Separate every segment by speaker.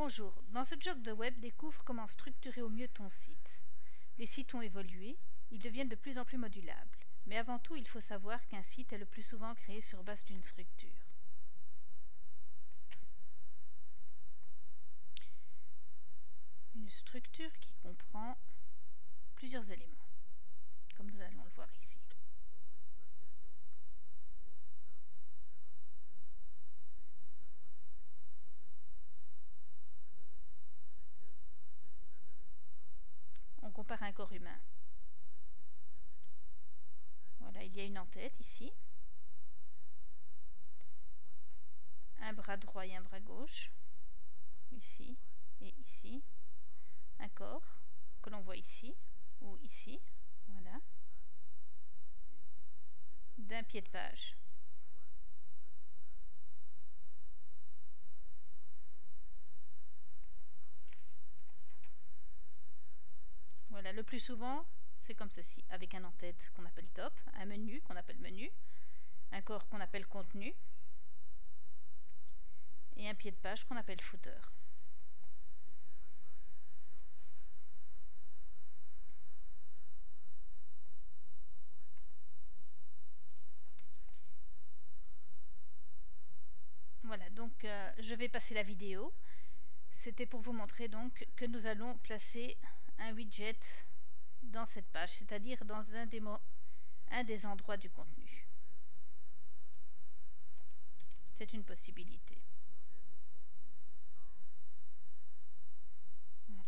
Speaker 1: Bonjour, dans ce jog de web, découvre comment structurer au mieux ton site. Les sites ont évolué, ils deviennent de plus en plus modulables. Mais avant tout, il faut savoir qu'un site est le plus souvent créé sur base d'une structure. Une structure qui comprend plusieurs éléments, comme nous allons le voir ici. On compare un corps humain. Voilà, il y a une en-tête ici, un bras droit et un bras gauche, ici et ici, un corps que l'on voit ici ou ici, voilà, d'un pied de page. Voilà, le plus souvent, c'est comme ceci, avec un en-tête qu'on appelle top, un menu qu'on appelle menu, un corps qu'on appelle contenu, et un pied de page qu'on appelle footer. Voilà, donc je vais passer la vidéo. C'était pour vous montrer donc que nous allons placer un widget dans cette page, c'est-à-dire dans un des endroits du contenu. C'est une possibilité. Voilà.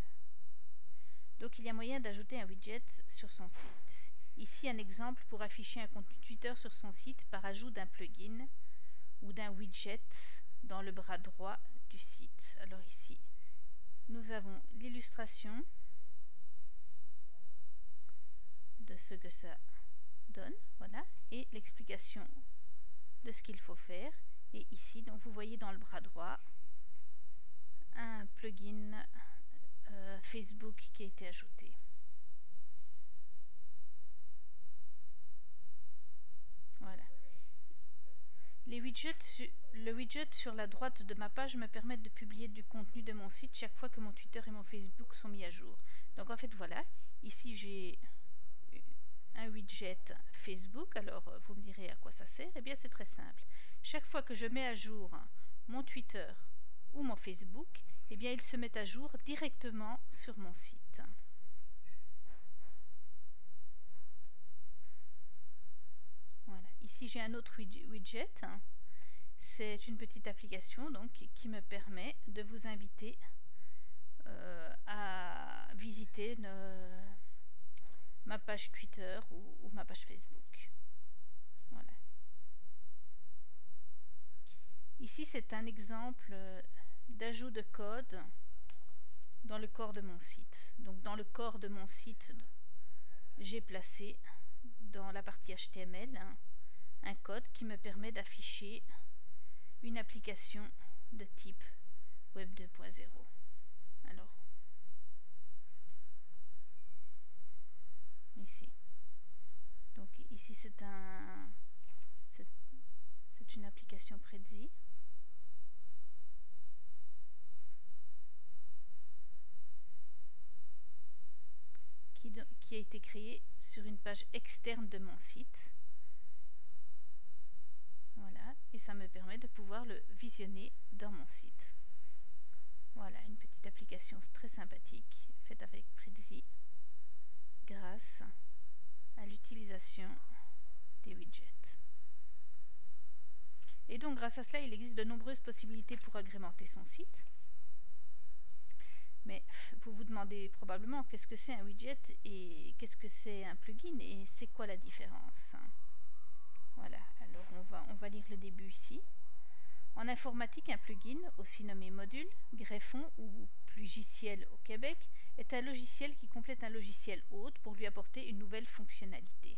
Speaker 1: Donc il y a moyen d'ajouter un widget sur son site. Ici un exemple pour afficher un contenu Twitter sur son site par ajout d'un plugin ou d'un widget dans le bras droit du site. Alors ici, nous avons l'illustration de ce que ça donne, voilà, et l'explication de ce qu'il faut faire. Et ici, donc vous voyez dans le bras droit un plugin Facebook qui a été ajouté. Voilà. Le widget sur la droite de ma page me permet de publier du contenu de mon site chaque fois que mon Twitter et mon Facebook sont mis à jour. Donc en fait voilà, ici j'ai un widget Facebook. Alors vous me direz à quoi ça sert? Eh bien c'est très simple. Chaque fois que je mets à jour mon Twitter ou mon Facebook, eh bien ils se mettent à jour directement sur mon site. Voilà, ici j'ai un autre widget. C'est une petite application donc qui me permet de vous inviter à visiter ma page Twitter ou ma page Facebook. Voilà. Ici c'est un exemple d'ajout de code dans le corps de mon site. Donc dans le corps de mon site, j'ai placé dans la partie HTML un code qui me permet d'afficher une application de type Web 2.0. Alors, ici. Donc ici c'est une application Prezi qui a été créée sur une page externe de mon site. Voilà, et ça me permet de pouvoir le visionner dans mon site. Voilà, une petite application très sympathique, faite avec Prezi, grâce à l'utilisation des widgets. Et donc, grâce à cela, il existe de nombreuses possibilités pour agrémenter son site. Mais vous vous demandez probablement qu'est-ce que c'est un widget et qu'est-ce que c'est un plugin et c'est quoi la différence. Voilà, alors on va lire le début ici. En informatique, un plugin, aussi nommé module, greffon ou plugiciel au Québec, est un logiciel qui complète un logiciel hôte pour lui apporter une nouvelle fonctionnalité.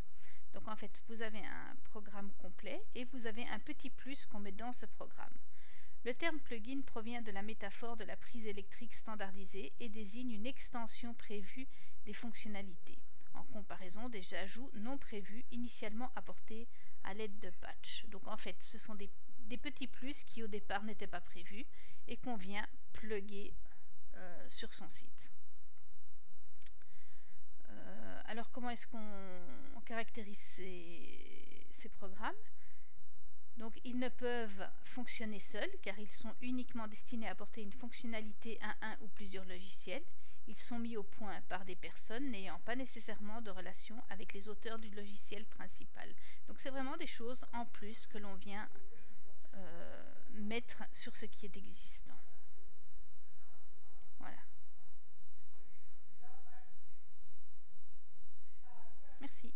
Speaker 1: Donc en fait, vous avez un programme complet et vous avez un petit plus qu'on met dans ce programme. Le terme plugin provient de la métaphore de la prise électrique standardisée et désigne une extension prévue des fonctionnalités, en comparaison des ajouts non prévus initialement apportés à l'aide de patch. Donc en fait, ce sont des petits plus qui au départ n'étaient pas prévus et qu'on vient plugger sur son site. Alors comment est-ce qu'on caractérise ces programmes? Donc ils ne peuvent fonctionner seuls car ils sont uniquement destinés à apporter une fonctionnalité à un ou plusieurs logiciels. Ils sont mis au point par des personnes n'ayant pas nécessairement de relation avec les auteurs du logiciel principal. Donc c'est vraiment des choses en plus que l'on vient mettre sur ce qui est existant. Voilà. Merci.